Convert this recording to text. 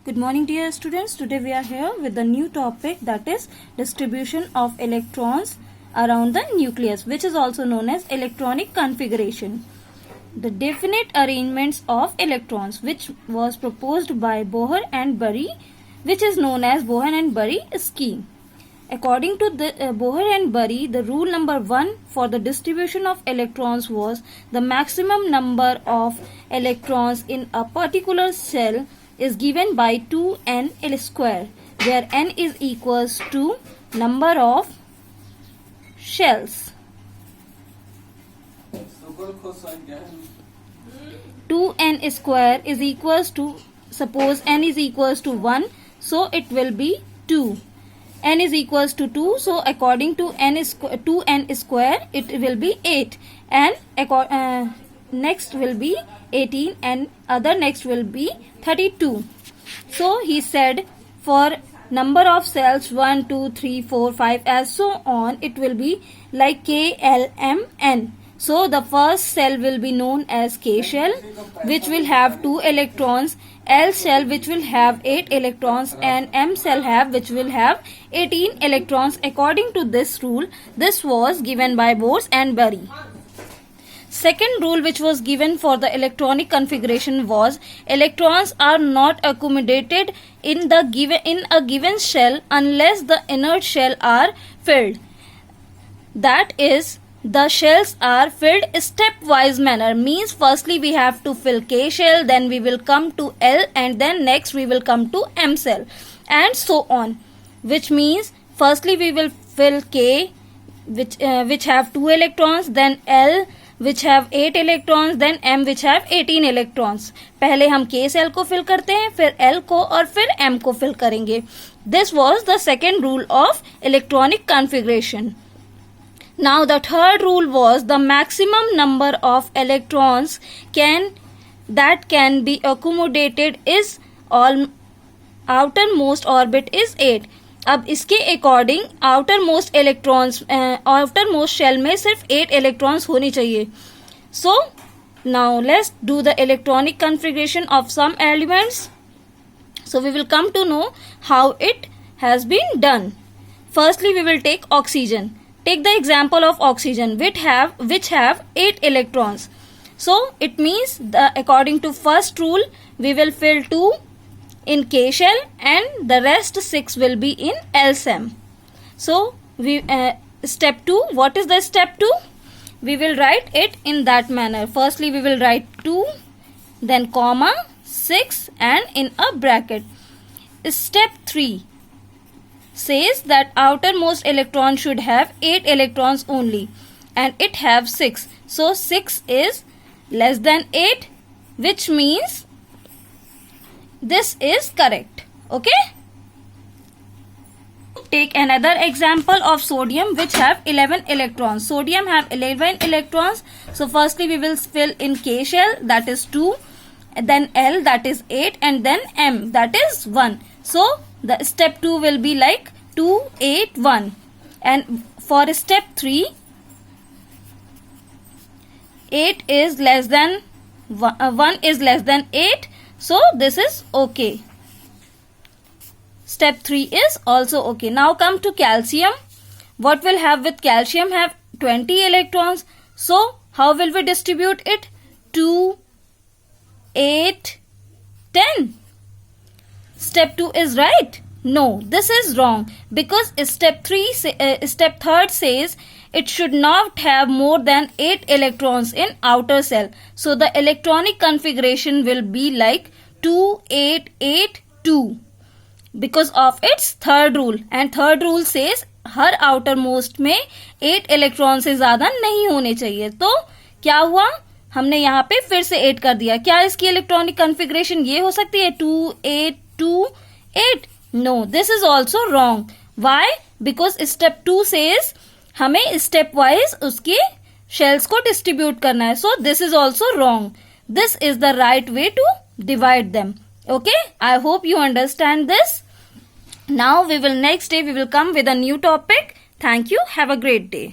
Good morning dear students. Today we are here with the new topic, that is distribution of electrons around the nucleus, which is also known as electronic configuration. The definite arrangements of electrons, which was proposed by Bohr and Bury, which is known as Bohr and Bury scheme. According to Bohr and Bury, the rule number 1 for the distribution of electrons was the maximum number of electrons in a particular cell is given by 2n square, where n is equals to number of shells. 2n square is equals to, suppose n is equals to 1, so it will be 2. N is equals to 2, so according to 2n square it will be 8, and next will be 18 and other next will be 32. So he said for number of cells 1, 2, 3, 4, 5 as so on, it will be like K, L, M, N. So the first cell will be known as K shell, which will have 2 electrons, L shell which will have 8 electrons, and M cell which will have 18 electrons. According to this rule, this was given by Bohr and Bury. Second rule which was given for the electronic configuration was electrons are not accommodated in a given shell unless the inner shell are filled. That is, the shells are filled stepwise manner, means firstly we have to fill K shell, then we will come to L, and then next we will come to M cell, and so on, which means firstly we will fill K which have 2 electrons, then L which have 8 electrons, then M which have 18 electrons. पहले हम K cell को fill करते हैं, फिर L को और फिर M को fill करेंगे. This was the second rule of electronic configuration. Now the third rule was the maximum number of electrons that can be accommodated is outermost orbit is 8. अब इसके अकॉर्डिंग outermost shell में सिर्फ 8 electrons होनी चाहिए. So now let's do the electronic configuration of some elements. So we will come to know how it has been done. Firstly we will take oxygen. Take the example of oxygen which have 8 electrons. So it means according to first rule we will fill 2 in K shell and the rest 6 will be in L cell. So we step 2. What is the step 2? We will write it in that manner. Firstly we will write 2, then comma 6 and in a bracket. Step 3 says that outermost electron should have 8 electrons only and it have 6. So 6 is less than 8, which means this is correct. Okay. Take another example of sodium which have 11 electrons. Sodium have 11 electrons. So firstly we will fill in K shell, that is 2, then L, that is 8, and then M, that is 1. So the step 2 will be like 2, 8, 1. And for step 3, 8 is less than 1 is less than 8. So this is okay. Step 3 is also okay. Now come to calcium. What will have with calcium? Have 20 electrons. So how will we distribute it? 2, 8, 10. Step 2 is right? No, this is wrong, because step 3 says it should not have more than 8 electrons in outer cell. So the electronic configuration will be like 2, 8, 8, 2 because of its third rule. And third rule says her outermost में 8 electrons से ज़्यादा नहीं होने चाहिए. तो क्या हुआ? हमने यहाँ पे फिर से 8 कर दिया. क्या इसकी इलेक्ट्रॉनिक कॉन्फ़िगरेशन ये हो सकती है 2, 8, 2, 8? No, this is also wrong. Why? Because step 2 says हमें step wise उसके shells को distribute करना है. So this is also wrong. This is the right way to divide them. Okay? I hope you understand this. Now next day we will come with a new topic. Thank you. Have a great day.